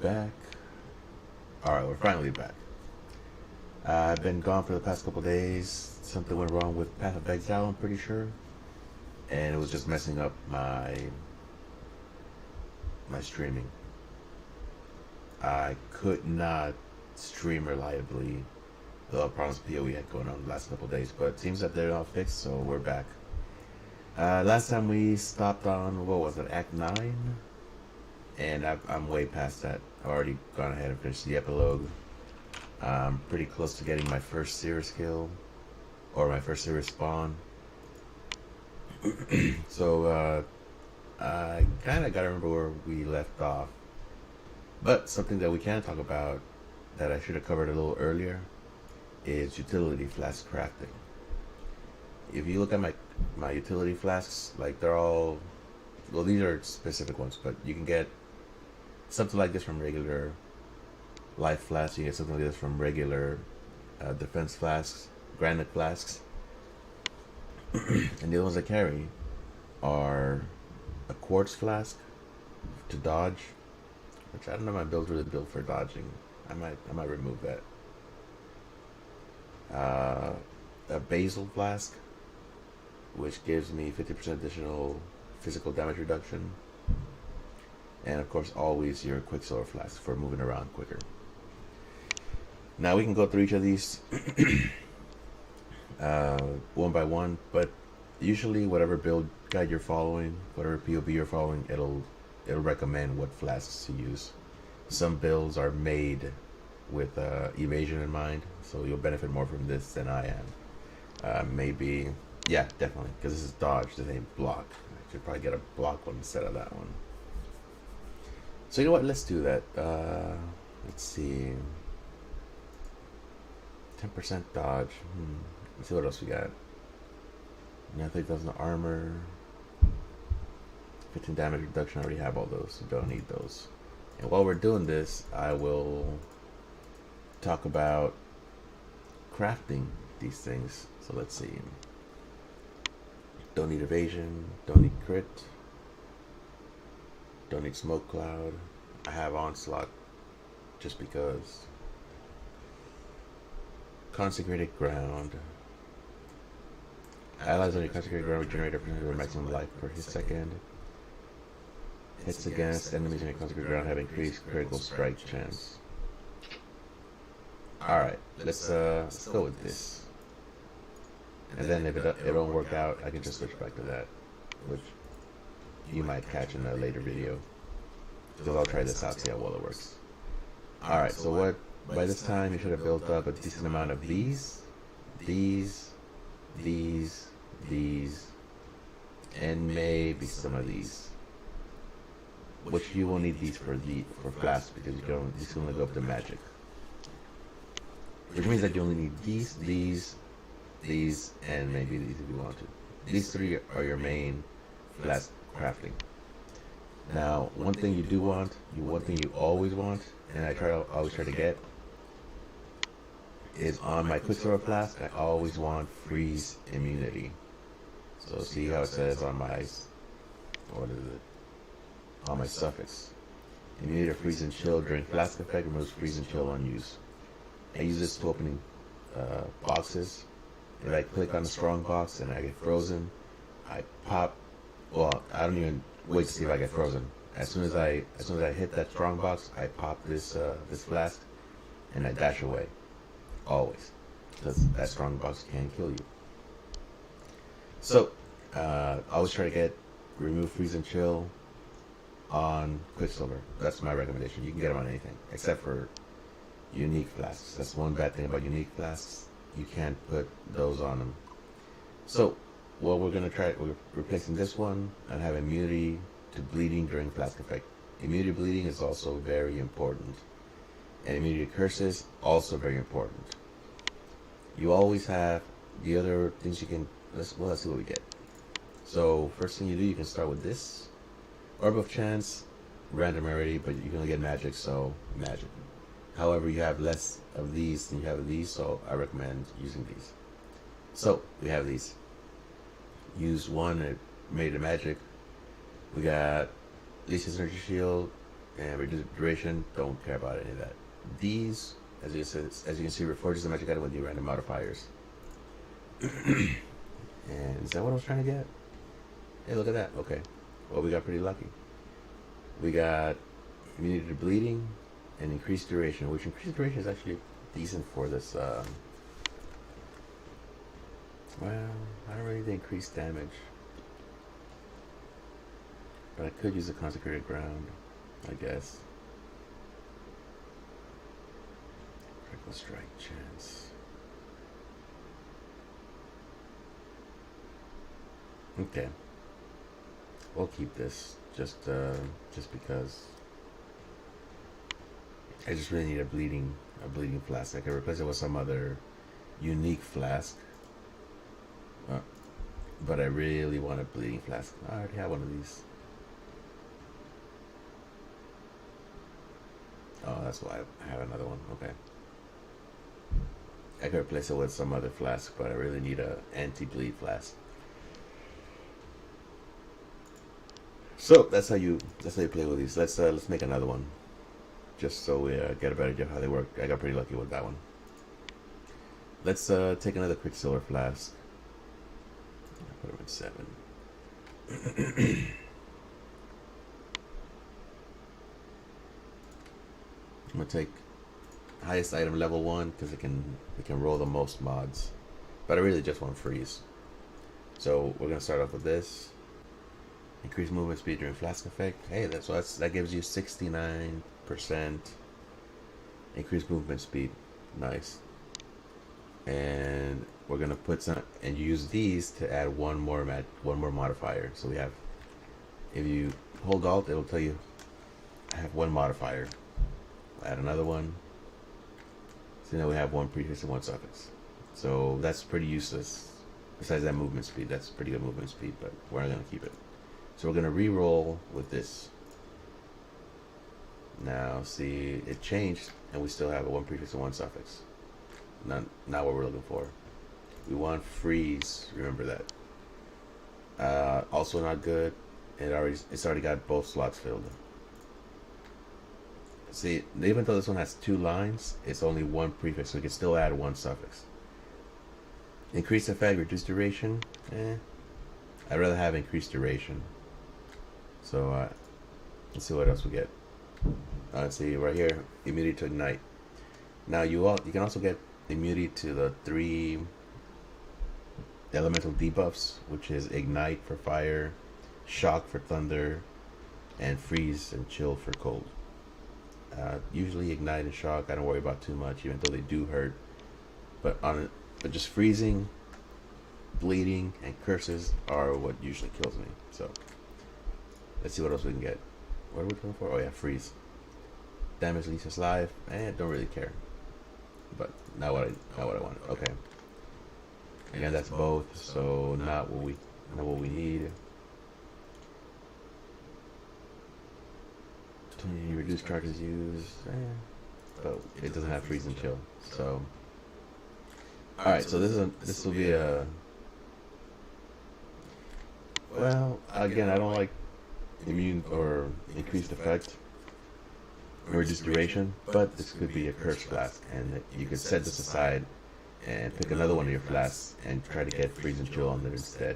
back. Alright, we're finally back. I've been gone for the past couple days. Something went wrong with Path of Exile, I'm pretty sure. And it was just messing up my streaming. I could not stream reliably. The problems PoE had going on the last couple days, but it seems that they're all fixed, so we're back. Last time we stopped on, what was it, Act 9? And I'm way past that. I've already gone ahead and finished the epilogue. I'm pretty close to getting my first Cirrus kill, or my first Cirrus spawn. So, I kind of got to remember where we left off. But something that we can talk about that I should have covered a little earlier is utility flask crafting. If you look at my utility flasks, like they're all, well, these are specific ones, but you can get something like this from regular life flasks. You get something like this from regular defense flasks, granite flasks. And the ones I carry are a quartz flask to dodge, which I don't know if my build's really built for dodging. I might remove that. A basil flask, which gives me 50% additional physical damage reduction. And of course, always your quicksilver flask for moving around quicker. Now we can go through each of these one by one, but usually whatever build guide you're following, whatever POB you're following, it'll recommend what flasks to use. Some builds are made with evasion in mind, so you'll benefit more from this than I am. Maybe, yeah, definitely, because this is dodge, this ain't block. I should probably get a block one instead of that one. So you know what, let's do that. Let's see. 10% dodge. Let's see what else we got. Nothing doesn't armor. 15 damage reduction, I already have all those, so don't need those. And while we're doing this, I will talk about crafting these things. So let's see. Don't need evasion, don't need crit, don't need smoke cloud. I have onslaught just because. Consecrated ground. Allies on your consecrated ground regenerate a maximum life per hit second. Hits against enemies on your consecrated ground have increased critical strike chance. Alright, let's go with this. And then if it don't work out, I can just switch back to that, which you might catch in a later video. Because I'll try this out, see how well it works. Alright, so what, by this time you should have built up a decent amount of these, and maybe some of these. Which you will need these for flasks, because you can only go up to magic. Which means that you only need these, and maybe these if you want to. These three are your main flask crafting. Now, one thing you do want, one thing you always want, and I always try to get, is on my quicksilver flask, I always want freeze immunity. So see how it says on my, what is it? On my suffix. Immunity to freeze and chill during flask effect removes freeze and chill on use. I use this to opening boxes. If I click on the strong box and I get frozen, I pop. Well, I don't even wait to see if I get frozen. As soon as I hit that strong box, I pop this flask and I dash away. Always, because that strong box can kill you. So, I always try to remove freeze and chill on quicksilver. That's my recommendation. You can get them on anything except for unique flasks. That's one bad thing about unique flasks. You can't put those on them. So what we're going to try, we're replacing this one and have immunity to bleeding during flask effect. Immunity to bleeding is also very important. And immunity to curses, also very important. You always have the other things you can, let's see what we get. So first thing you do, you can start with this. Orb of Chance, random rarity, but you can only get magic, so magic. However, you have less of these than you have of these, so I recommend using these. So, we have these. Use one, it made a magic. We got Lisa's Energy Shield, And reduce duration, don't care about any of that. These, as you can see, reforges the magic item with the random modifiers. And is that what I was trying to get? Hey, look at that. Okay. Well, we got pretty lucky. We got immunity to bleeding and increased duration, which increased duration is actually decent for this. Well, I don't really need the increased damage. But I could use a consecrated ground, I guess. Critical strike chance. Okay. We'll keep this just because I just really need a bleeding flask. I can replace it with some other unique flask. But I really want a bleeding flask. I already have one of these. Oh, that's why I have another one. Okay. I could replace it with some other flask, but I really need a anti-bleed flask. So that's how you play with these. Let's make another one, just so we get a better idea of how they work. I got pretty lucky with that one. Let's take another Quicksilver flask. Put them at 7. I'm gonna take highest item level 1 because it can roll the most mods, but I really just want freeze. So we're gonna start off with this. Increase movement speed during flask effect. Hey, that gives you 69% increased movement speed. Nice. And we're gonna put some and use these to add one more modifier. So we have, if you hold Alt, it'll tell you I have one modifier. We'll add another one. So now we have one prefix and one suffix. So that's pretty useless. Besides that movement speed, that's pretty good movement speed, but we're not gonna keep it. So we're gonna re-roll with this. Now see, it changed, and we still have a one prefix and one suffix. Not what we're looking for. We want freeze. Remember that. Also not good. It's already got both slots filled. See, even though this one has 2 lines, it's only one prefix, so we can still add one suffix. Increase effect, reduce duration. I'd rather have increased duration. So let's see what else we get. Let's see right here, immunity to ignite. Now you can also get immunity to the 3 elemental debuffs, which is ignite for fire, shock for thunder, and freeze and chill for cold. Usually ignite and shock I don't worry about too much, even though they do hurt. But just freezing, bleeding, and curses are what usually kills me. So let's see what else we can get. What are we going for? Oh yeah, freeze. Damage Lisa's life. Don't really care. But not what I want. Okay. Again, that's both. So not what we need. 20 reduced charges used. But it doesn't have freeze and chill. So alright, so this will be a, well, again, I don't like immune or increased effect or reduced duration, but this could be a curse flask, and you could set this aside and pick another one of your flasks and try to get freeze and chill on it instead.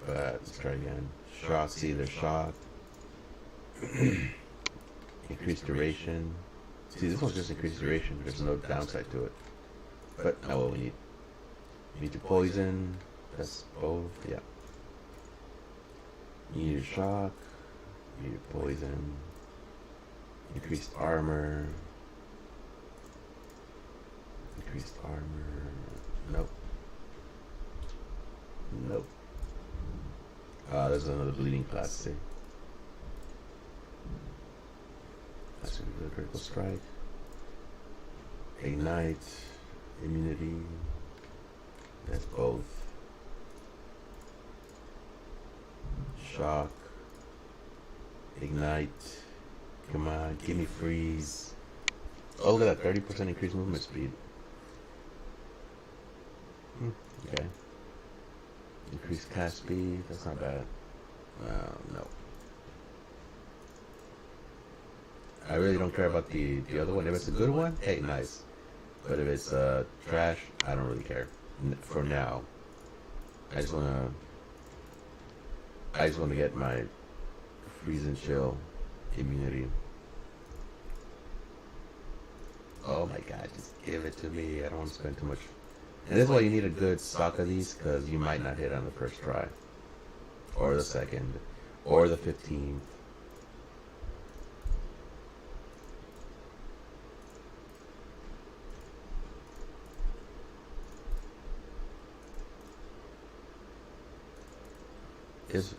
But let's try again. Shock, see, there's shock. Increased duration. See, this one's just increased duration. There's no downside to it. But not what we need. We need to poison. That's both. Yeah. You need a shock. You need a poison. Increased armor. Increased armor. Nope. Nope. There's another bleeding class. See. That's gonna be a critical strike. Ignite. Immunity. That's both. Shock. Ignite. Come on, give me freeze. Oh, look at that, 30% increased movement speed. Okay. Increased cast speed, that's not bad. No. I really don't care about the other one. If it's a good one, hey, nice. But if it's trash, I don't really care. For now, I just wanna get my freeze and chill immunity. Oh my god, just give it to me. I don't want to spend too much. And this is why you need a good stock of these, because you might not hit on the first try, or the second, or the 15th.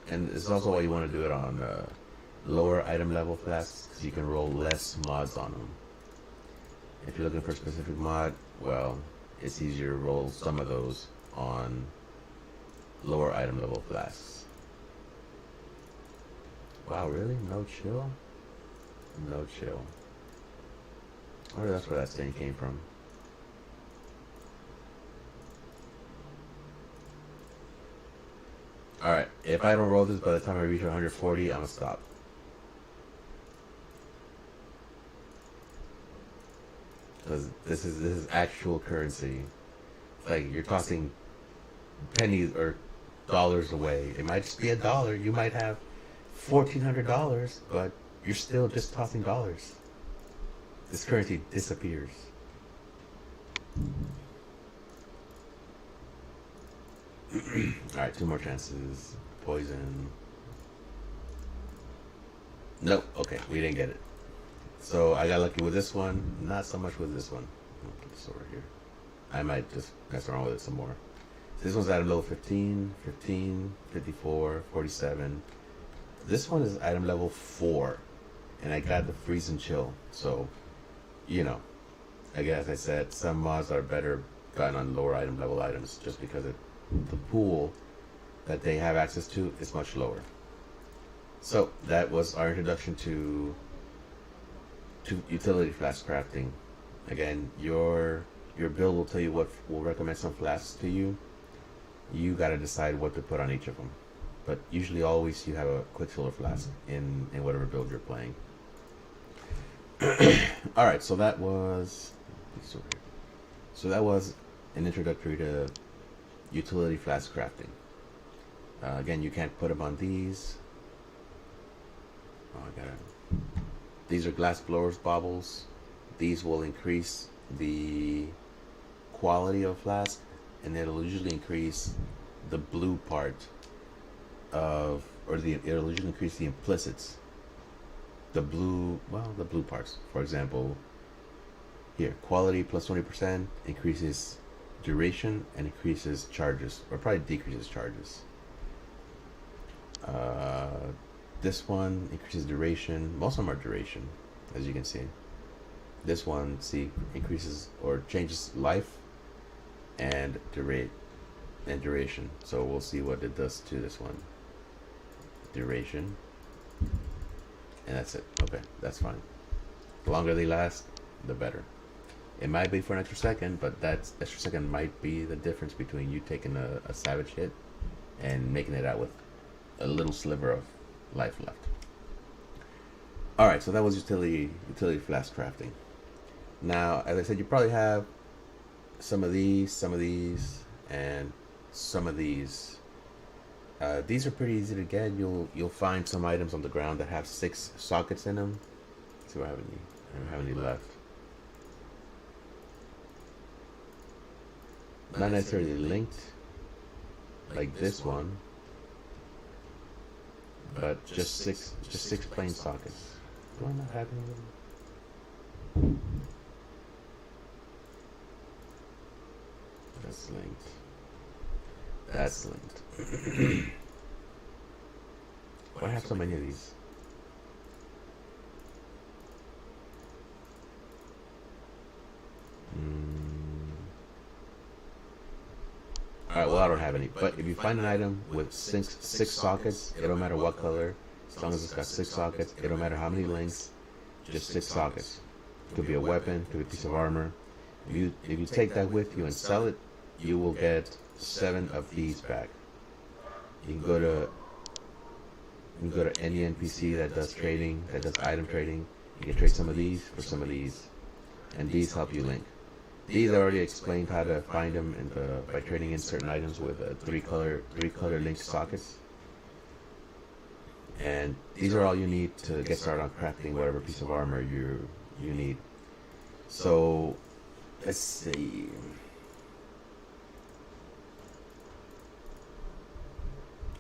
And it's also why you want to do it on lower item level flasks, because you can roll less mods on them. If you're looking for a specific mod, well, it's easier to roll some of those on lower item level flasks. Wow, really? No chill? No chill. I wonder that's where that stain came from. Alright, if I don't roll this by the time I reach 140, I'm gonna stop. Because this is actual currency. Like, you're tossing pennies or dollars away. It might just be $1. You might have $1,400, but you're still just tossing dollars. This currency disappears. Alright, 2 more chances. Poison. Nope. Okay, we didn't get it. So I got lucky with this one. Not so much with this one. I'll put this over here. I might just mess around with it some more. So this one's item level 15, 15, 54, 47. This one is item level 4. And I got the freeze and chill. So, you know, again, as I said, some mods are better gotten on lower item level items just because the pool that they have access to is much lower. So that was our introduction to utility flask crafting. Again, your build will tell you what will recommend some flasks to you. You got to decide what to put on each of them. But usually, always you have a quicksilver flask in whatever build you're playing. All right, so that was an introductory to utility flask crafting. Again, you can't put them on these. Oh, I got it. These are glass blowers baubles. These will increase the quality of flask, and it'll usually increase the blue part of, it'll usually increase the implicits. The blue parts. For example, here, quality plus 20% increases duration and increases charges, or probably decreases charges. This one increases duration. Most of them are duration, as you can see. This one, see, increases or changes life and duration. So we'll see what it does to this one. Duration. And that's it. Okay, that's fine. The longer they last, the better. It might be for an extra second, but that extra second might be the difference between you taking a savage hit and making it out with a little sliver of life left. Alright, so that was utility flask crafting. Now, as I said, you probably have some of these, and some of these. These are pretty easy to get. You'll find some items on the ground that have 6 sockets in them. Let's see if I don't have any left. Not necessarily linked, like this one, but just six plain sockets. Do I not have any of them? That's linked. That's linked. Why do I have so many of these? Alright, well, I don't have any. But if you find an item with six sockets, it don't matter what color. As long as it's got 6 sockets, it don't matter how many links, just 6 sockets. It could be a weapon, it could be a piece of armor. If you take that with you and sell it, you will get 7 of these back. You can go to any NPC that does trading, that does item trading, You can trade some of these for some of these, and these help you link. These I already explained how to find them by trading in certain items with three color linked sockets. And these are all you need to get started on crafting whatever piece of armor you need. So let's see.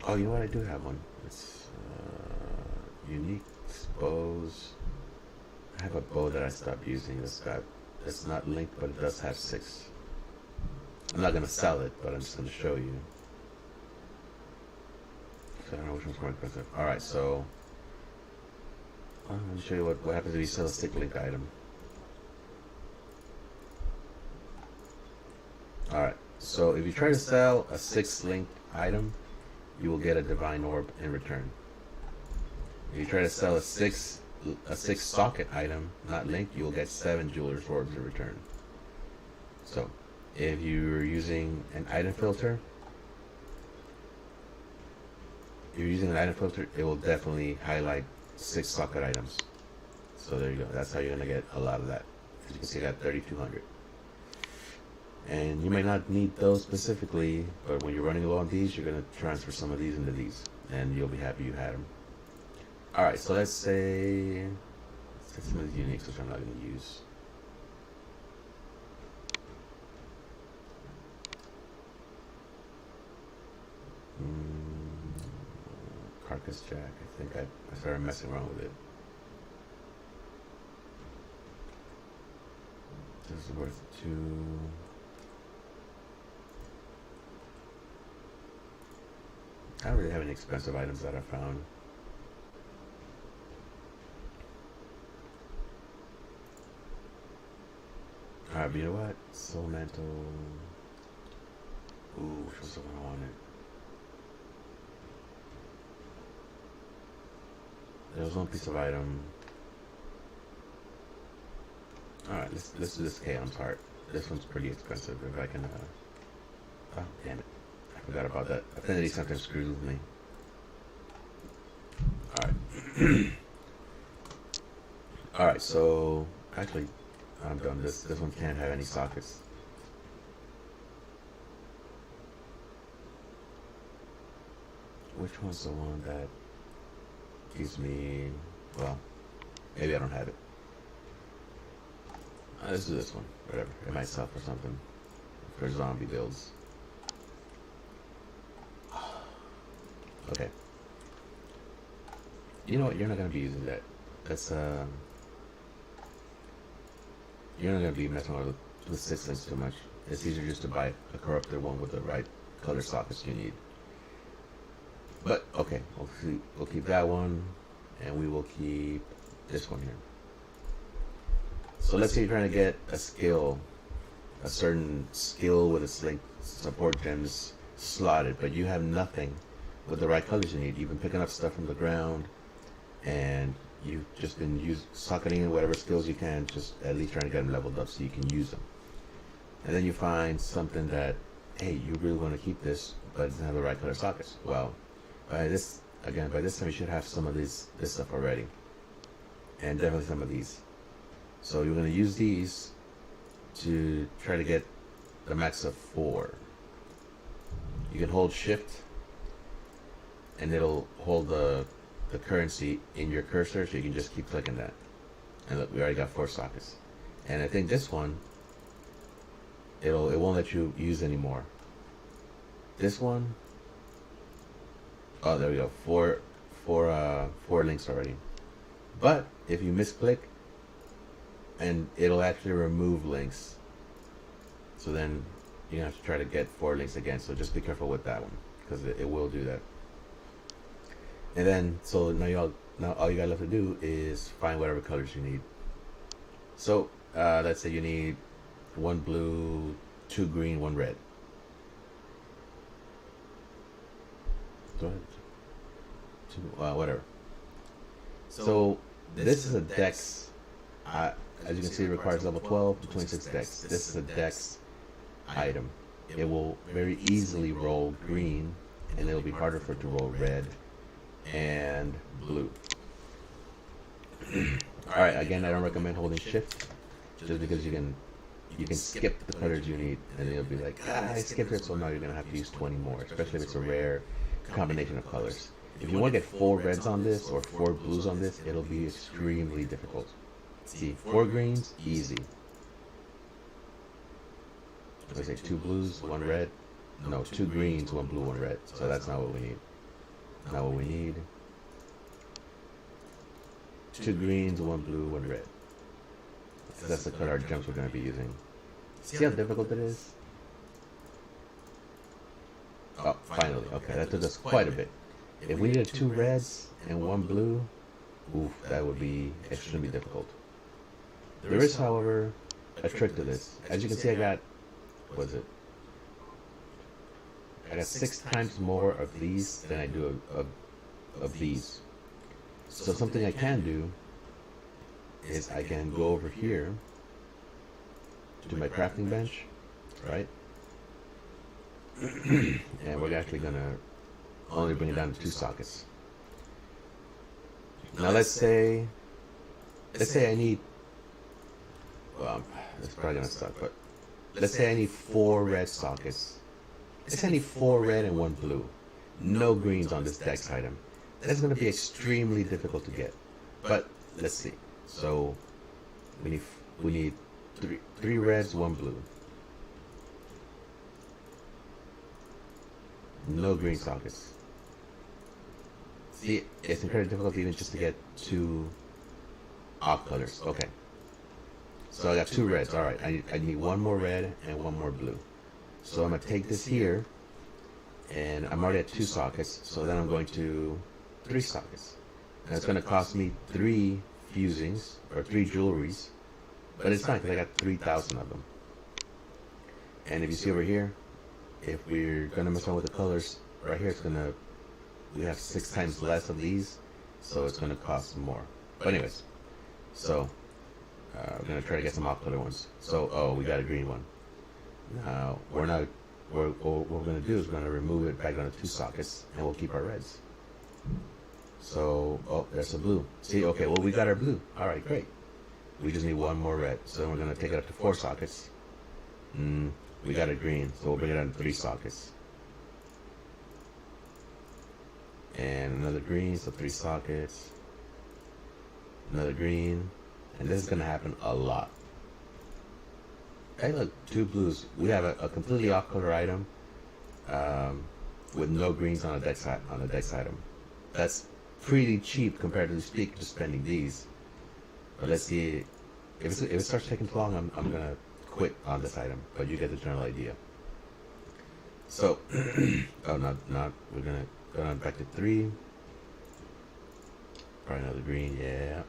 Oh, you know what? I do have one. It's unique bows. I have a bow that I stopped using. It's not linked, but it does have 6. I'm not gonna sell it, but I'm just gonna show you. So I don't know which one's more expensive. All right, so let me show you what happens if you sell a stick linked item. All right, so if you try to sell a 6 linked item, you will get a divine orb in return. If you try to sell a 6 socket item, not linked, you will get 7 jeweler's orbs in return. So if you're using an item filter, it will definitely highlight 6 socket items. So there you go. That's how you're gonna get a lot of that. As you can see, I got 3,200. And you may not need those specifically, but when you're running low on these, you're gonna transfer some of these into these, and you'll be happy you had them. All right, so let's say some of these uniques, which I'm not gonna use. Carcass Jack. I think I started messing around with it. This is worth 2. I don't really have any expensive items that I found. Alright, but you know what? Soul Mantle. Ooh, which was the one I wanted? There was one piece of item. Alright, let's do this Chaos Heart. This one's pretty expensive. If I can oh damn it. I forgot about that. Affinity sometimes screws with me. Alright. Alright, so actually I'm done. This one can't have any sockets. Which one's the one that gives me, well, maybe I don't have it. Let's do this one. Whatever. It might sell for something. For zombie builds. Okay. You know what? You're not going to be using that. That's, you're not going to be messing around with 6 links too much. It's easier just to buy a corrupted one with the right color sockets you need. But, okay. We'll keep that one. And we will keep this one here. So let's say you're trying to get a skill, a certain skill with its like support gems slotted, but you have nothing with the right colors you need. You've been picking up stuff from the ground, and you've just been socketing in whatever skills you can, just at least trying to get them leveled up so you can use them. And then you find something that, hey, you really want to keep this, but it doesn't have the right color sockets. Well, by this time you should have some of this stuff already, and definitely some of these. So you're going to use these to try to get the max of 4. You can hold shift and it'll hold the currency in your cursor, so you can just keep clicking that. And look, we already got 4 sockets. And I think this one, it won't let you use anymore. This one, oh, there we go, 4 links already. But if you misclick, and it'll actually remove links. So then you have to try to get 4 links again. So just be careful with that one, because it will do that. And then, so now all you got left to do is find whatever colors you need. So let's say you need 1 blue, 2 green, 1 red. Go ahead. 2, whatever. So this is a dex. As you can see, it requires level 12 to 26 dex. This is a dex item. It will very easily roll green, and it'll be harder for it to roll red and blue. All right, again, I don't recommend holding shift, just because you can skip the colors you need, and you'll be like, I skipped it, so now you're gonna have to use 20 more, especially if it's a rare combination of colors. If you want to get 4 reds on this or 4 blues on this, it'll be extremely difficult. See, 4 greens, easy. Let's say 2 blues, 1 red. No, 2 greens, 1 blue, 1 red. So that's not what we need. Not what we need. 2 greens, 1 blue, 1 red. So that's the color our jumps we're going to be using. See how difficult it is? Oh, finally. Okay, that took us quite a bit. If we needed 2 reds and 1 blue, oof, that would be extremely difficult. There is, however, a trick to this. As you can see, I got, what is it? I got 6 times more of these than I do of these. So something I can do is I can go over here to my crafting bench, right? And we're actually gonna only bring it down to 2 sockets. Now let's say I need, well, it's probably gonna suck, but let's say I need 4 red sockets. Let's say I need 4 red and 1 blue. No greens on this dex item. That's gonna be extremely difficult to get. But let's see. So we need 3 reds, 1 blue. No green sockets. See, it's incredibly difficult even just to get 2 off colors. Okay. So I got 2 reds. All right. I need 1 more red and 1 more blue. So I'm gonna take this here, and I'm already at 2 sockets. So then I'm going to 3 sockets. And it's gonna cost me 3 fusings or 3 jewelries, but it's fine because I got 3,000 of them. And if you see over here, if we're gonna mess around with the colors, right here we have 6 times less of these, so it's gonna cost more. But anyways, so we're gonna try to get some off color ones. So oh, we got a green one. Now what we're gonna do is we're gonna remove it back down to 2 sockets, and we'll keep our reds. So oh, there's a blue. See, okay, well we got our blue. All right, great. We just need 1 more red, so then we're gonna take it up to 4 sockets. We got a green, so we'll bring it down to 3 sockets. And another green, so 3 sockets. Another green, and this is gonna happen a lot. Hey, look, 2 blues. We have a completely off-color item with no greens on a dex item. That's pretty cheap compared to spending these. But let's see, if it starts taking too long, I'm gonna quit on this item. But you get the general idea. So, oh, not. We're gonna go down back to 3. Probably another green, yeah.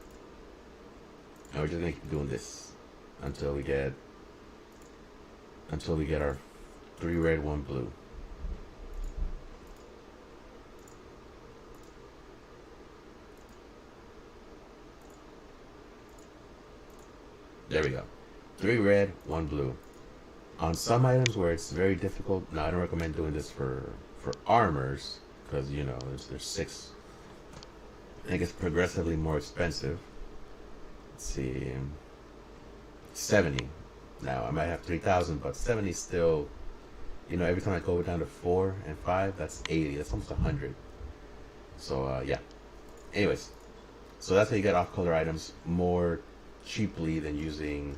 And we're just gonna keep doing this until we get our 3 red, 1 blue. There we go. 3 red, 1 blue. On some items where it's very difficult, now I don't recommend doing this for armors, because you know there's 6. I think it's progressively more expensive. Let's see, 70. Now I might have 3,000, but 70 still. You know, every time I go down to 4 and 5, that's 80. That's almost 100. So yeah. Anyways, so that's how you get off-color items more cheaply than using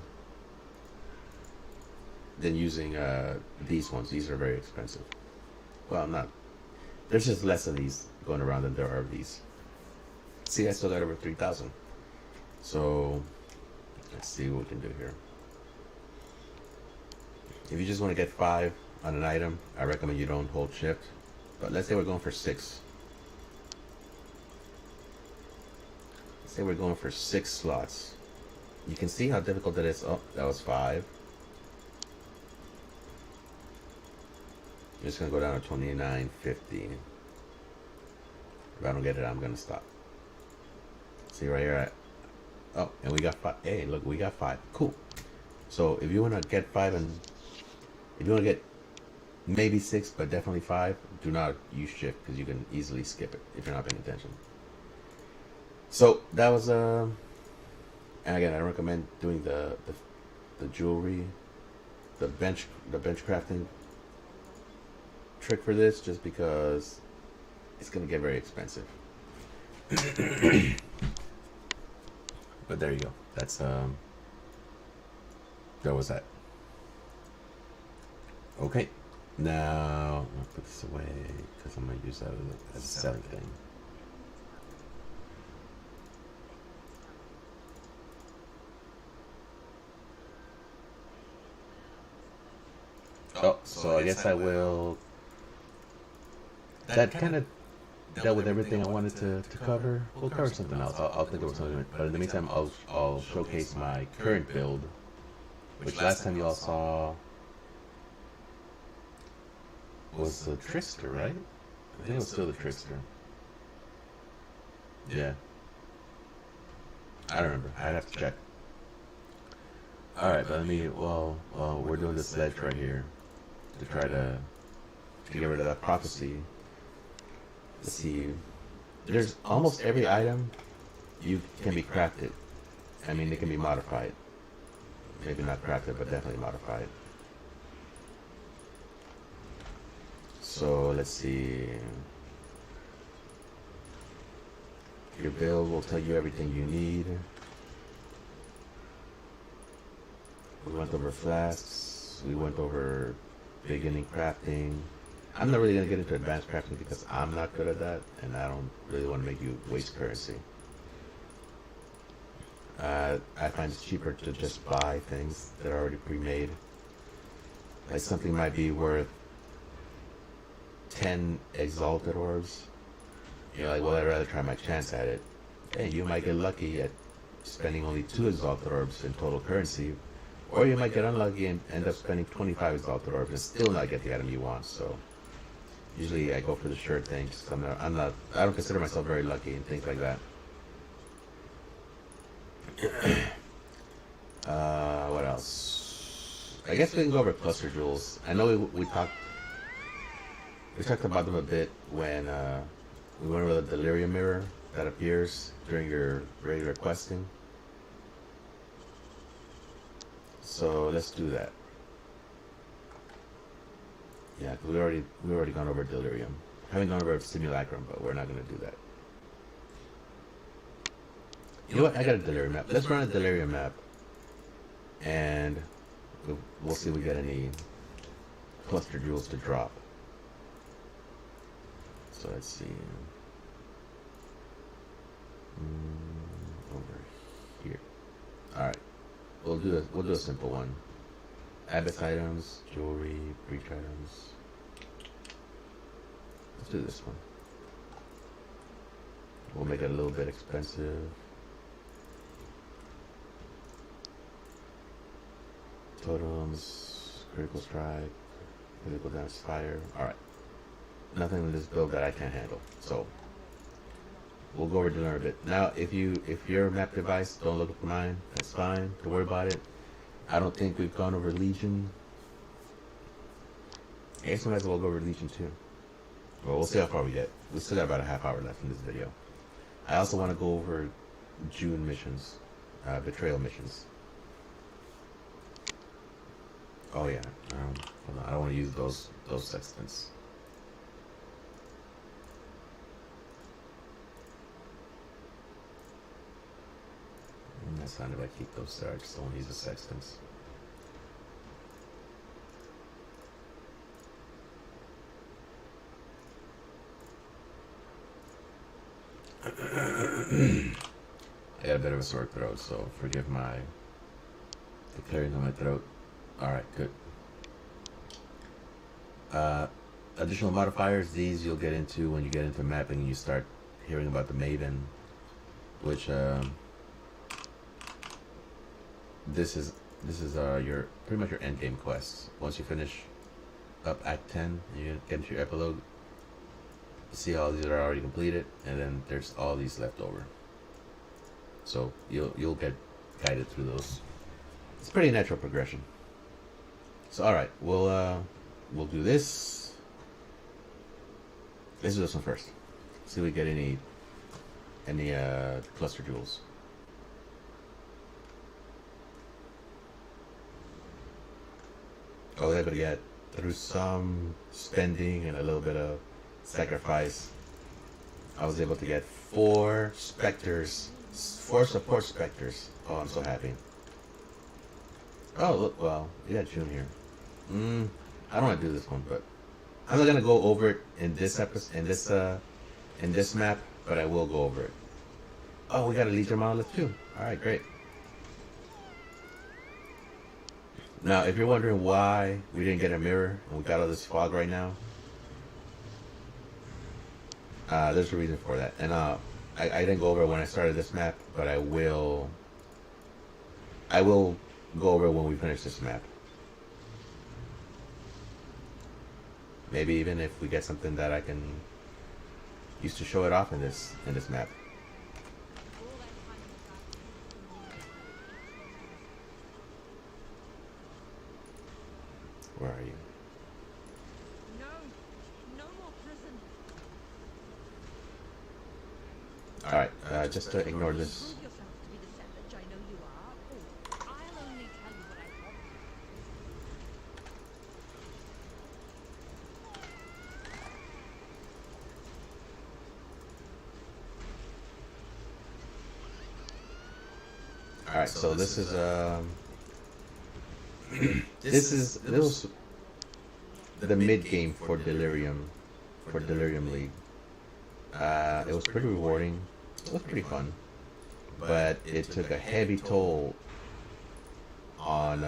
these ones. These are very expensive. Well, not. There's just less of these going around than there are of these. See, I still got over 3,000. So let's see what we can do here. If you just want to get 5 on an item, I recommend you don't hold shift. But let's say we're going for 6. Let's say we're going for 6 slots. You can see how difficult that is. Oh, that was 5. I'm just gonna go down to 29.50. If I don't get it, I'm gonna stop. See right here. Oh, and we got 5. Hey, look, we got 5. Cool. So if you wanna get 5 and if you wanna get maybe 6, but definitely 5, do not use shift because you can easily skip it if you're not paying attention. So that was And again, I recommend doing the jewelry, the bench crafting trick for this, just because it's gonna get very expensive. But there you go. That's that was that. Okay, now I'm gonna put this away because I'm gonna use that as a selling thing. Oh, so I guess I will. That kind of dealt with everything I wanted to cover. We'll cover something else. I'll think of something. But in the meantime, I'll showcase my current build, which last time you all saw was the Trickster, right? I think it was still the Trickster. Yeah. I don't remember. I'd have to check. Alright, but let me, well, we're doing this ledge right here to try to get rid of that prophecy. Let's see. There's almost every item you can be crafted. I mean, it can be modified. Maybe not crafted, but definitely modified. So let's see. Your build will tell you everything you need. We went over flasks. We went over beginning crafting. I'm not really going to get into advanced crafting because I'm not good at that, and I don't really want to make you waste currency. I find it's cheaper to just buy things that are already pre-made. Like something might be worth 10 exalted orbs. You're like, well, I'd rather try my chance at it. Hey, you might get lucky at spending only 2 exalted orbs in total currency, or you might get unlucky and end up spending 25 exalted orbs and still not get the item you want. So usually I go for the sure thing. I don't consider myself very lucky and things like that. What else? I guess we can go over cluster jewels. I know we talked about them a bit when we went over the delirium mirror that appears during your regular questing. So let's do that. Yeah, cause we already gone over delirium. Haven't gone over simulacrum, but we're not gonna do that. You know what? I got a delirium map. Let's run a delirium map, and we'll see if we get any cluster jewels to drop. So let's see. Over here. All right. We'll do a simple one. Abbess items, jewelry, breach items. Let's do this one. We'll make it a little bit expensive. Totems, critical strike, critical damage fire. Alright. Nothing in this build that I can't handle. So we'll go over delirium a bit. Now if your map device don't look at mine, that's fine. Don't worry about it. I don't think we've gone over Legion. I guess we might as well go over Legion too. Well, we'll see how far we get. We still got about a half hour left in this video. I also want to go over June missions, betrayal missions. Oh yeah, hold on. I don't want to use those sextants. That's fine if I keep those there. I just don't want to use the sextants. I got a bit of a sore throat, so forgive the clearing of my throat. Alright, good. Additional modifiers, these you'll get into when you get into mapping and you start hearing about the Maven, which this is your pretty much your end game quests. Once you finish up Act 10, you get into your epilogue. You see all these are already completed, and then there's all these left over. So you'll get guided through those. It's pretty natural progression. So all right, we'll do this. Let's do this one first. See if we get any cluster jewels. I was able to get, through some spending and a little bit of sacrifice, I was able to get 4 specters, 4 support specters. Oh, I'm so happy. Oh, look, well, we got June here. I don't want to do this one, but I'm not gonna go over it in this episode, in this map, but I will go over it. Oh, we got a Legion monolith too. All right, great. Now, if you're wondering why we didn't get a mirror and we got all this fog right now, there's a reason for that. And I didn't go over it when I started this map, but I will go over it when we finish this map. Maybe even if we get something that I can use to show it off in this map. Where are you? No more prison. All right, just to ignore this. Prove yourself to be the savage I know you are, or I'll only tell you what I want. All right, so this is this was the mid game for Delirium, League. It was pretty rewarding. It was pretty fun, but it took a heavy toll on.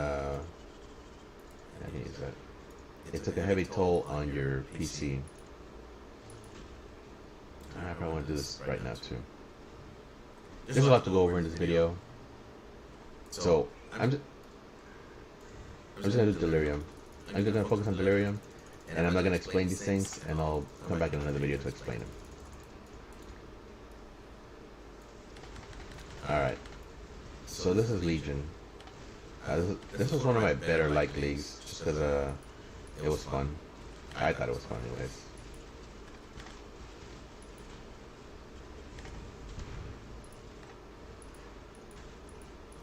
It took a heavy toll on your PC. I probably want to do this right now too. There's a lot to go over in this video, so I'm just gonna do Delirium. I'm just gonna focus on Delirium, and I'm not gonna explain these things, and I'll come back in another video to explain them. Alright, so this is Legion. This was one of my better like leagues, just because it was fun. I thought it was fun anyways.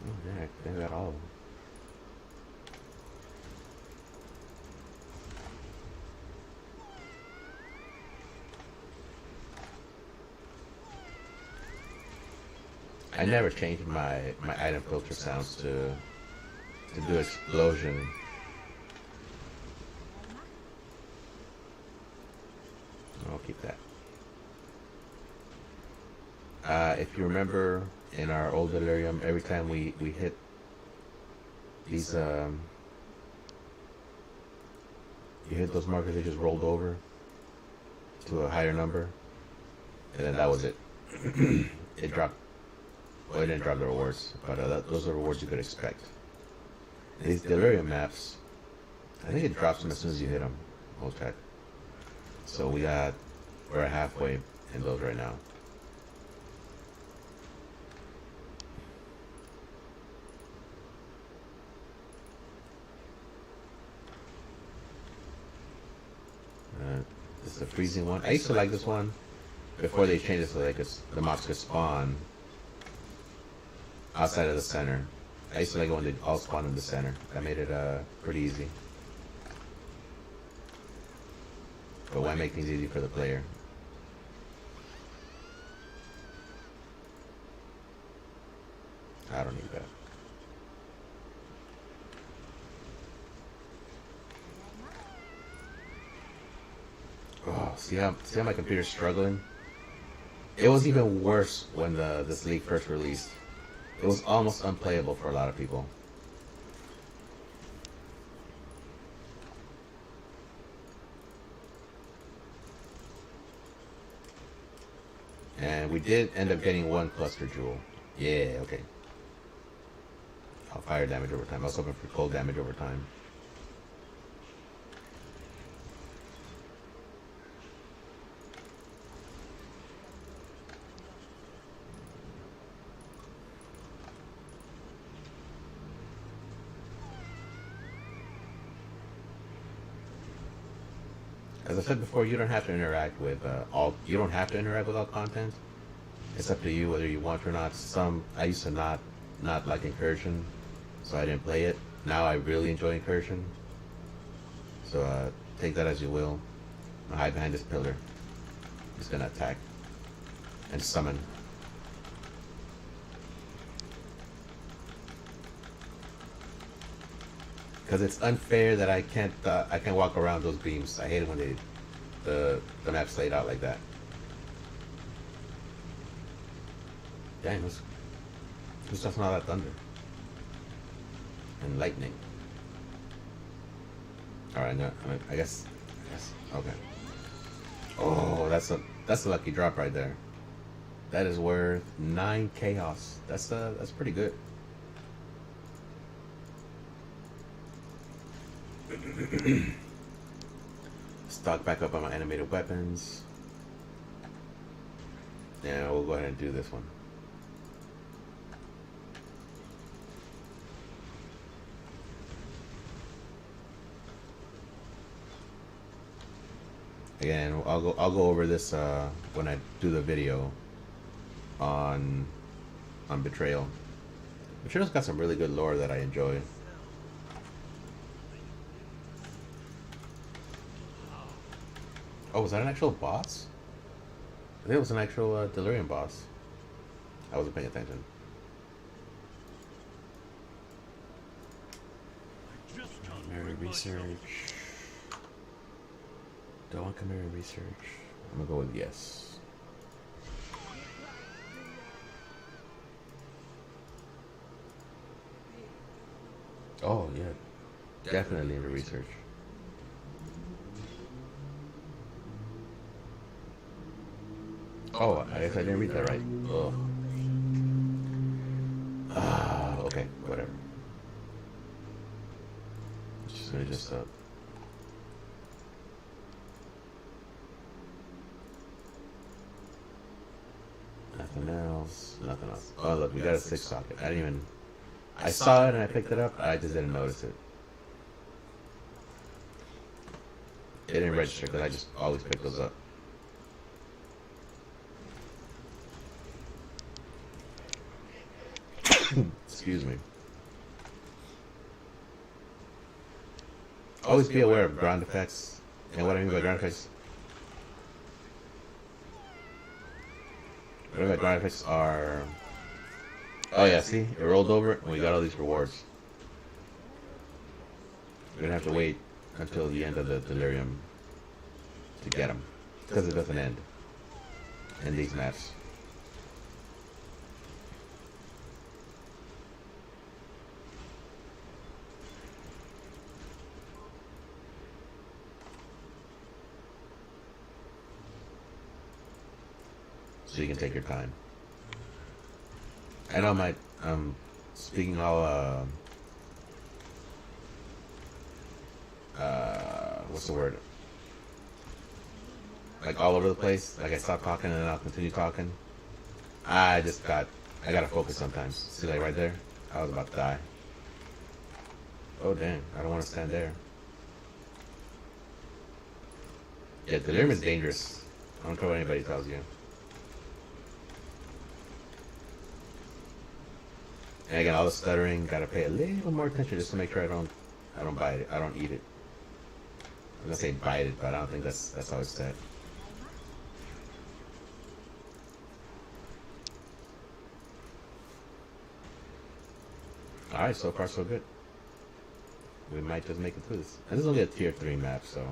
Oh yeah, they got all of them. I never changed my item filter sounds to do explosion. I'll keep that. If you remember in our old Delirium, every time we hit these you hit those markers, they just rolled over to a higher number, and then that was it. It dropped. Well, it didn't drop the rewards, but those are rewards you could expect. These Delirium maps, I think it drops them as soon as you hit them. We'll check. So we're halfway in those right now. This is the freezing one. I used to like this one before they changed it so the mobs could spawn outside of the center. I used to like it when they all spawn in the center. That made it pretty easy. But why make things easy for the player? I don't need that. Oh, see how my computer's struggling? It was even worse when this league first released. It was almost unplayable for a lot of people. And we did end up getting 1 cluster jewel. Yeah, okay. Fire damage over time. I was hoping for cold damage over time. As I said before, you don't have to interact with all content. It's up to you whether you want to or not. I used to not like Incursion, so I didn't play it. Now I really enjoy Incursion. So take that as you will. I'll hide behind this pillar. Just gonna attack and summon. Because it's unfair that I can't walk around those beams. I hate it when the map's laid out like that. Dang, who's stuffing all that thunder and lightning? All right, no, I guess. Okay. Oh, that's a lucky drop right there. That is worth 9 chaos. That's pretty good. Stock back up on my animated weapons. And we'll go ahead and do this one. Again, I'll go over this when I do the video on Betrayal. Betrayal's got some really good lore that I enjoy. Oh, was that an actual boss? I think it was an actual delirium boss. I wasn't paying attention. Chimera research. Do I want chimera research? I'm gonna go with yes. Oh yeah, definitely into research. Oh, I guess I didn't read that right. Oh. Okay, whatever. Just gonna nothing else. Nothing else. Oh look, we got a 6 socket. I didn't even. I saw it and I picked it up. I just didn't notice it. It didn't register because I just always pick those up. Excuse me. Always be aware of ground effects. And what I mean by ground effects. What I mean by ground effects are. Oh yeah, see? It rolled over and we got all these rewards. We're gonna have to wait until the end of the delirium to get them. Because it doesn't end in these maps. So you can take your time. I know I'm speaking all what's the word? Like all over the place. Like I stop talking and then I'll continue talking. I gotta focus sometimes. See, like right there? I was about to die. Oh dang, I don't want to stand there. Yeah, delirium is dangerous. I don't care what anybody tells you. And again, all the stuttering, gotta pay a little more attention just to make sure I don't bite it. I don't eat it. I'm gonna say bite it, but I don't think that's how it's said. Alright, so far so good. We might just make it through this. And this is only a tier 3 map, so.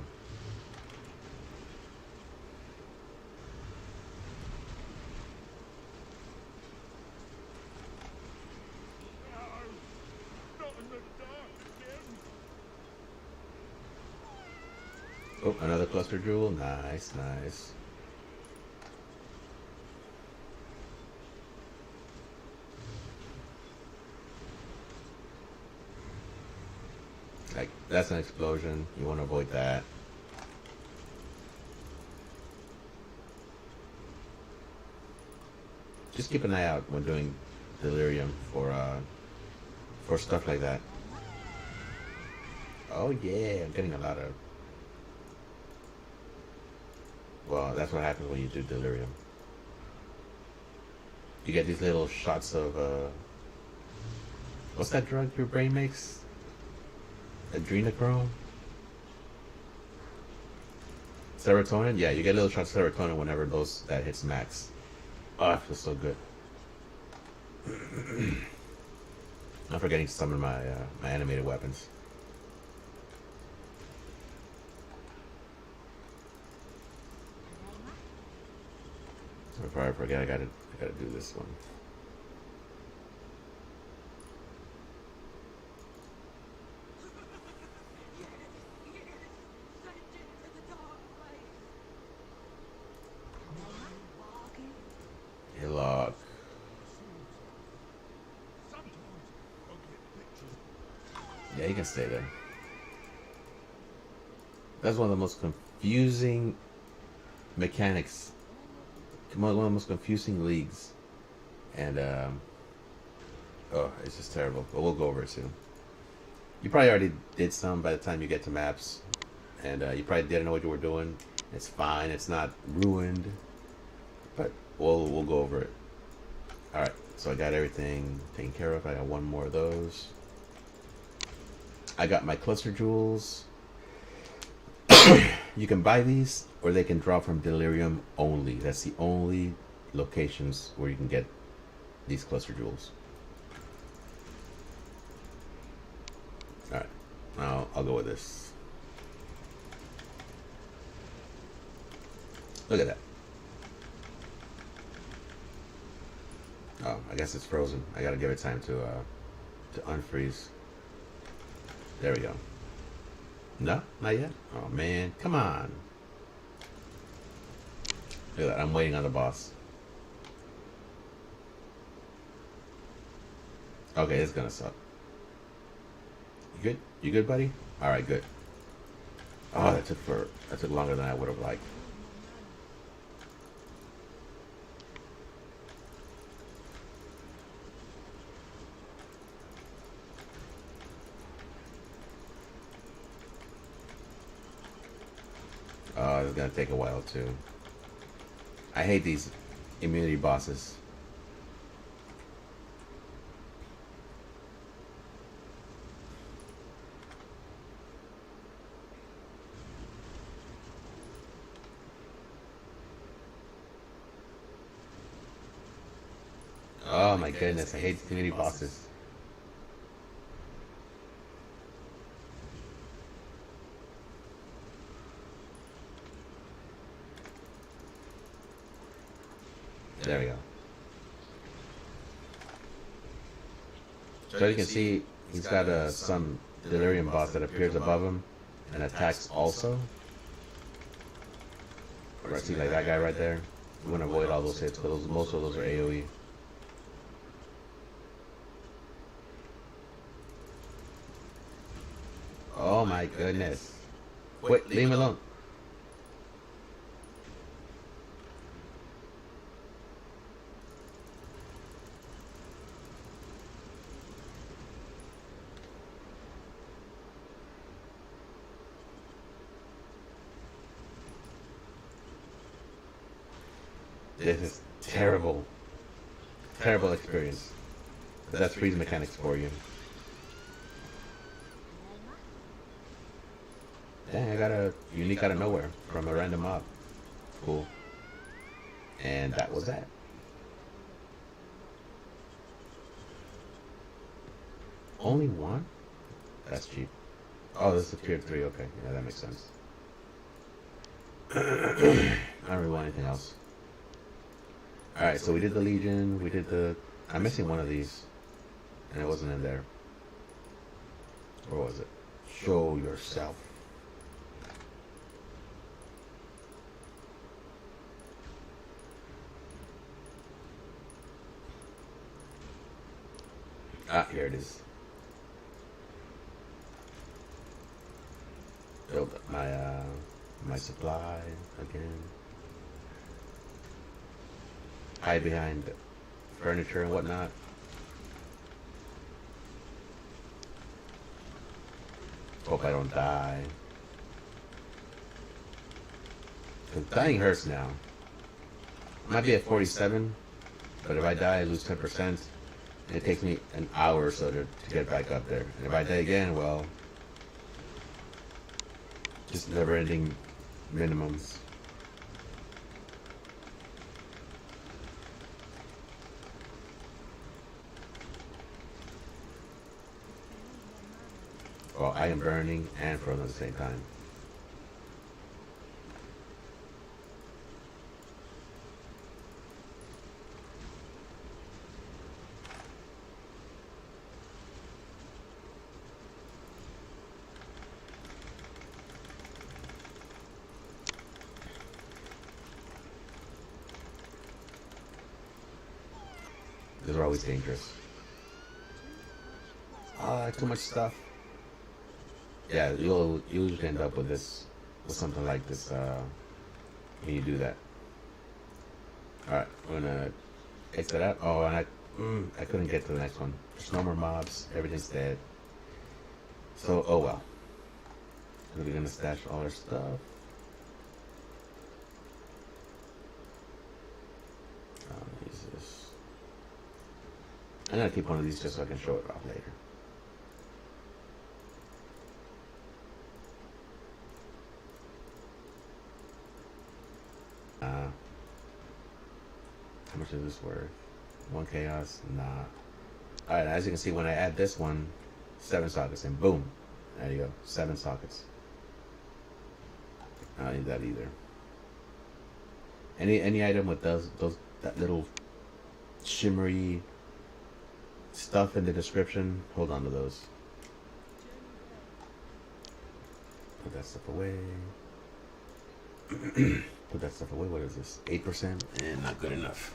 Oh, another cluster jewel. Nice, nice. Like, that's an explosion. You want to avoid that. Just keep an eye out when doing delirium for stuff like that. Oh yeah, I'm getting a lot of. Well, that's what happens when you do delirium. You get these little shots of what's that drug your brain makes? Adrenochrome? Serotonin? Yeah, you get a little shot of serotonin whenever that hits max. Oh, it feels so good. I'm forgetting to summon my animated weapons. Before I forget, I gotta do this one. Hey, lock. Yeah, you can stay there. That's one of the most confusing mechanics. One of the most confusing leagues. And, oh, it's just terrible. But we'll go over it soon. You probably already did some by the time you get to maps. And you probably didn't know what you were doing. It's fine. It's not ruined. But we'll go over it. Alright, so I got everything taken care of. I got one more of those. I got my cluster jewels. You can buy these, or they can drop from delirium only. That's the only locations where you can get these cluster jewels. Alright, now I'll go with this. Look at that. Oh, I guess it's frozen. I gotta give it time to unfreeze. There we go. No, not yet. Oh man, come on. Look at that. I'm waiting on the boss. Okay, it's gonna suck. You good? You good, buddy? All right, good. Oh, that took longer than I would have liked. Oh, it's gonna take a while too. I hate these immunity bosses. Oh my goodness, I hate immunity bosses. There we go. So you can see, he's got some delirium boss that appears above him and attacks also. Or see, like that guy right there. You want to avoid all those hits, because most of those are AoE. Oh my goodness. Wait, leave him alone. This is terrible. Terrible experience. But that's freeze mechanics for you. Dang, I got a unique out of nowhere from a random mob. Cool. And that was that. Only one? That's cheap. Oh, this is tier 3, okay. Yeah, that makes sense. I don't really want anything else. Alright, so we did the Legion, we did the... I'm missing one of these. And it wasn't in there. Where was it? Show yourself. Ah, here it is. Build up my supply again. Hide behind furniture and whatnot. Hope I don't die. 'Cause dying hurts now. I might be at 47, but if I die, I lose 10%. And it takes me an hour or so to get back up there. And if I die again, well, just never-ending minimums. Well, I am burning and frozen at the same time. Those are always dangerous. Too much stuff. Yeah, you'll usually end up with this, with something like this, when you do that. Alright, I'm gonna exit out. Oh, and I couldn't get to the next one. There's no more mobs, everything's dead. So, oh well. We're gonna stash all our stuff. Use this. I'm gonna keep one of these just so I can show it off later. How much is this worth? 1 chaos? Nah. Alright, as you can see, when I add this one, 7 sockets, and boom. There you go. 7 sockets. I don't need that either. Any item with that little shimmery stuff in the description, hold on to those. Put that stuff away. Put that stuff away. What is this? 8%? And not good enough.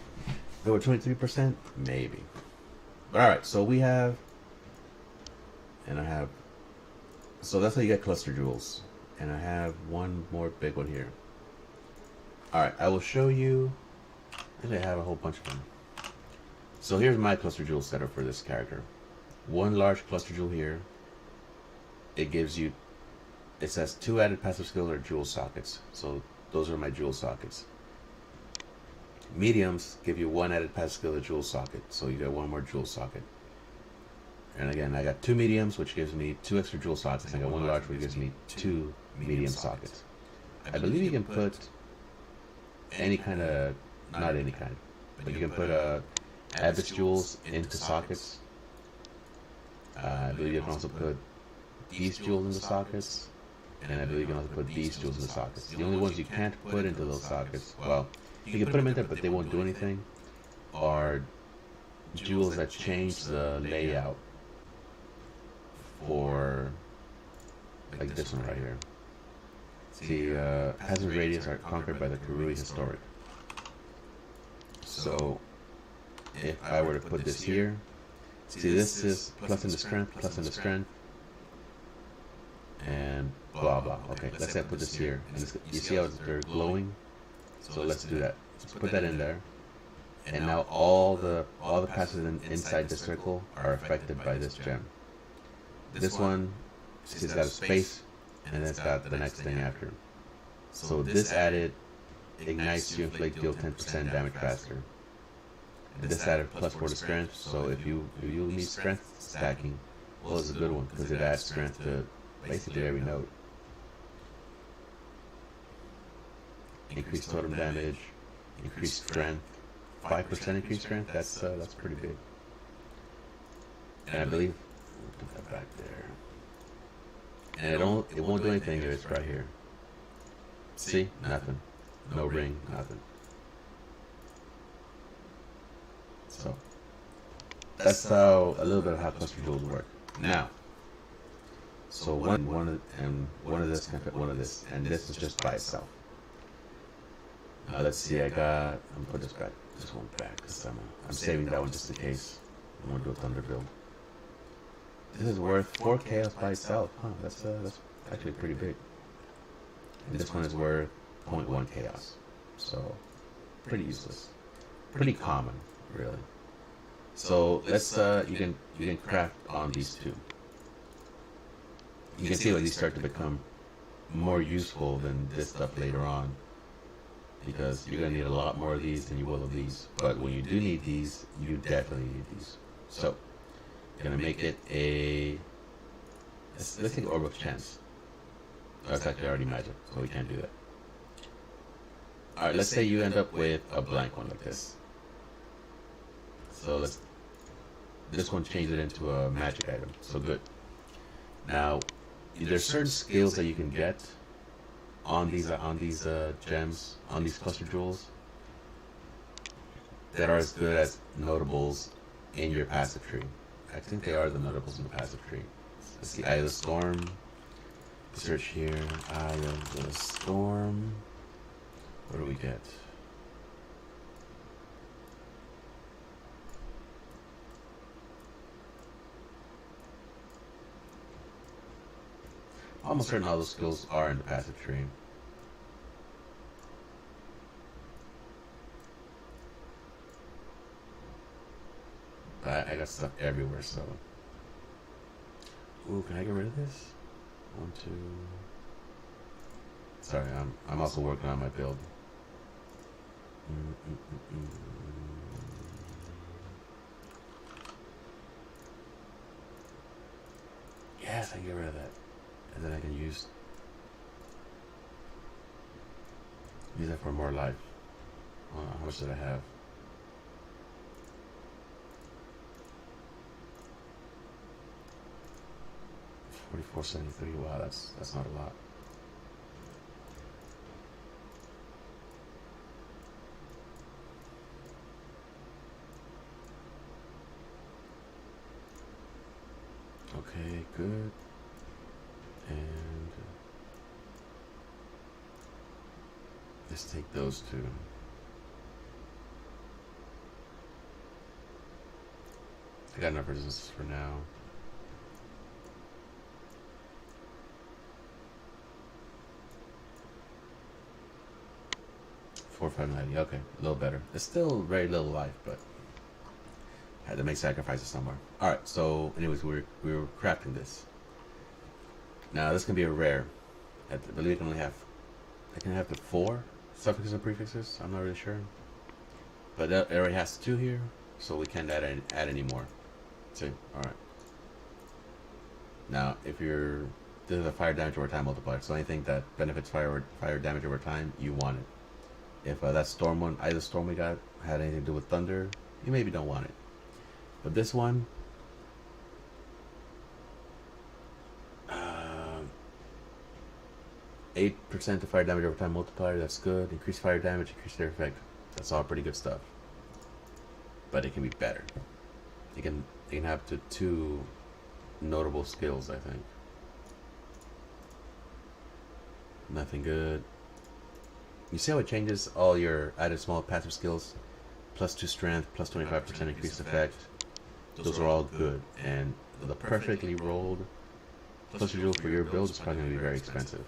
Go with 23%? Maybe. But alright, so we have, and I have, so that's how you get cluster jewels. And I have one more big one here. Alright, I will show you. I have a whole bunch of them. So here's my cluster jewel setup for this character. One large cluster jewel here. It gives you, it says 2 added passive skill or jewel sockets. So those are my jewel sockets. Mediums give you 1 added passive skill or jewel socket. So you get 1 more jewel socket. And again, I got 2 mediums, which gives me 2 extra jewel sockets. And I got 1 large, which gives me 2 medium sockets. I believe you can put any kind of, not any kind, but you can put abyss jewels into sockets. I believe you can also put these jewels into sockets. And I believe you can also put these jewels into sockets. The only ones you can't put into those sockets, well, you can put them in there, but they won't do anything, are jewels that change the layout for, like this one right here. See, hazard radius are conquered by the Karui Historic. So, if I were to put this here, see this is plus into strength, and blah blah. Okay, let's say I put this here, and you see how they're glowing? So let's do that. Let's put that in there, and now all the passes inside the circle are affected by this gem. This one, see, it's got a space, and then it's got the next thing after. So this added ignites you, inflict, deal 10% damage faster. And this added +4 to strength. So if you need strength stacking, well, it's a good one because it adds strength to basically every node. Increased totem damage, increased strength, 5% increased strength. That's pretty big. And I believe we'll put that back there. And it won't do anything if it's right here. See, nothing, no ring, nothing. So that's how a little bit of how cluster jewels work. Now, so one of this can fit one of this, and this is just by itself. Let's see, I'm gonna put this one back, because I'm saving that one just in case I want to do a thunder build. This is worth 4 chaos by itself. Huh, that's actually pretty big. And this one is worth 0.1 chaos. So, pretty useless. Pretty common, really. So, let's, you can craft on these two. You can see how these start to become more useful than this stuff later on. Because you're going to need a lot more of these than you will of these. But when you do need these, you definitely need these. So, you're going to make it a... Let's take Orb of Chance. That's actually already magic, so we can't do that. Alright, let's say you end up with a blank one like this. So this one changed it into a magic item. So good. Now, there's certain skills that you can get on these gems, on these cluster jewels, that are as good as notables in your passive tree. I think they are the notables in the passive tree. Let's see, Eye of the Storm. Search here, Eye of the Storm. What do we get? Almost certain all those skills are in the passive tree. But I got stuff everywhere, so. Ooh, can I get rid of this? 1, 2. Sorry, I'm also working on my build. Yes, I can get rid of that. And then I can use that for more life. How much did I have? $44.73. Wow, that's not a lot. Okay, good. And let's take those two. I got enough resistance for now. $4,590. Okay, a little better. It's still very little life, but had to make sacrifices somewhere. All right. So, anyways, we were crafting this. Now this can be a rare. I believe it can only have. I can have the 4 suffixes and prefixes. I'm not really sure, but it already has 2 here, so we can't add any more. See, all right. Now, if you're this is a fire damage over time multiplier, so anything that benefits fire damage over time, you want it. If that storm one, either storm we got had anything to do with thunder, you maybe don't want it. But this one, 8% to fire damage over time multiplier, that's good. Increase fire damage, increase their effect. That's all pretty good stuff. But it can be better. It can have to 2 notable skills, I think. Nothing good. You see how it changes all your added small passive skills? +2 strength, +25% increased effect. Those are all good. And the perfectly rolled cluster jewel for your build is probably going to be very expensive.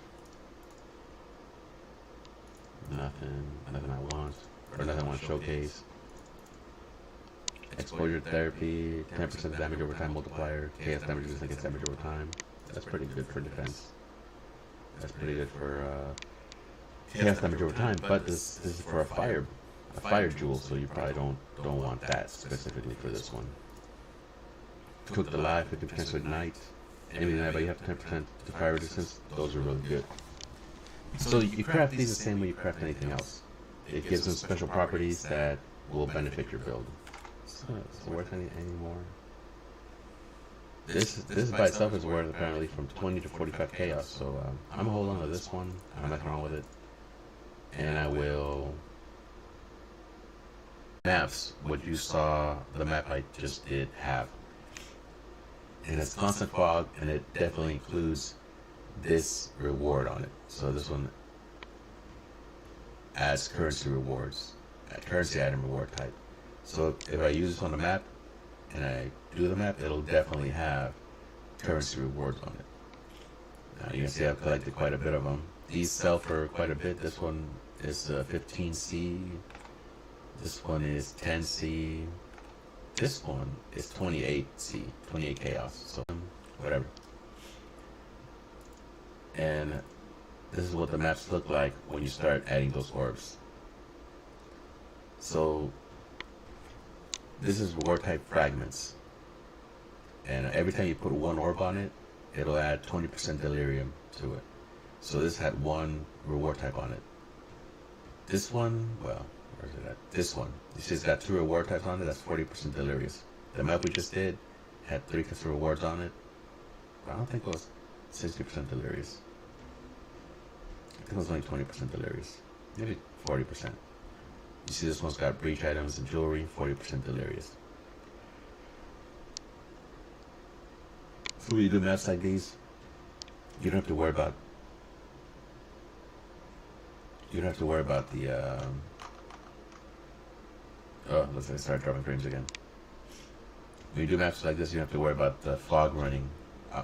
Nothing I want, or nothing I want to showcase. Exposure therapy, 10% damage over time multiplier, chaos damage resistance against damage over time. That's pretty good for defense. That's pretty good for chaos damage over time. But this is for a fire jewel, so you probably don't want that specifically for this one. Cook the life, 50% to ignite. Anything that, but you have 10% to fire resistance. Those are really good. So you craft these the same way you craft anything else. It gives them special properties that will benefit your build. It's not worth any more. This by itself is worth apparently from 20 to 45 chaos. So I'm gonna hold on to this one. I'm nothing wrong with it. And I will maps what you saw the map I just did have. And it's constant fog, and it definitely includes this reward on it. So this one adds currency rewards, currency item reward type. So if I use this on the map and I do the map, it'll definitely have currency rewards on it. Now you can see I've collected quite a bit of them. These sell for quite a bit. This one is 15C. This one is 10C. This one is 28C, 28 chaos. So whatever. And this is what the maps look like when you start adding those orbs. So this is reward type fragments, and every time you put 1 orb on it, it'll add 20% delirium to it. So this had 1 reward type on it. This one, well, where's it at? This one. You see it's got 2 reward types on it. That's 40% delirious. The map we just did had 3 custom rewards on it. But I don't think it was 60% delirious. I think it was only 20% delirious. Maybe 40%. You see this one's got breach items and jewelry, 40% delirious. So when you do maps like these, you don't have to worry about the oh, looks like I started dropping frames again. When you do maps like this, you don't have to worry about the fog running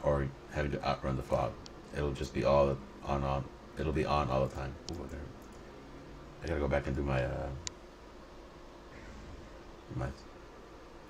or having to outrun the fog. It'll just be all on. It'll be on all the time. Ooh, there. I gotta go back and do my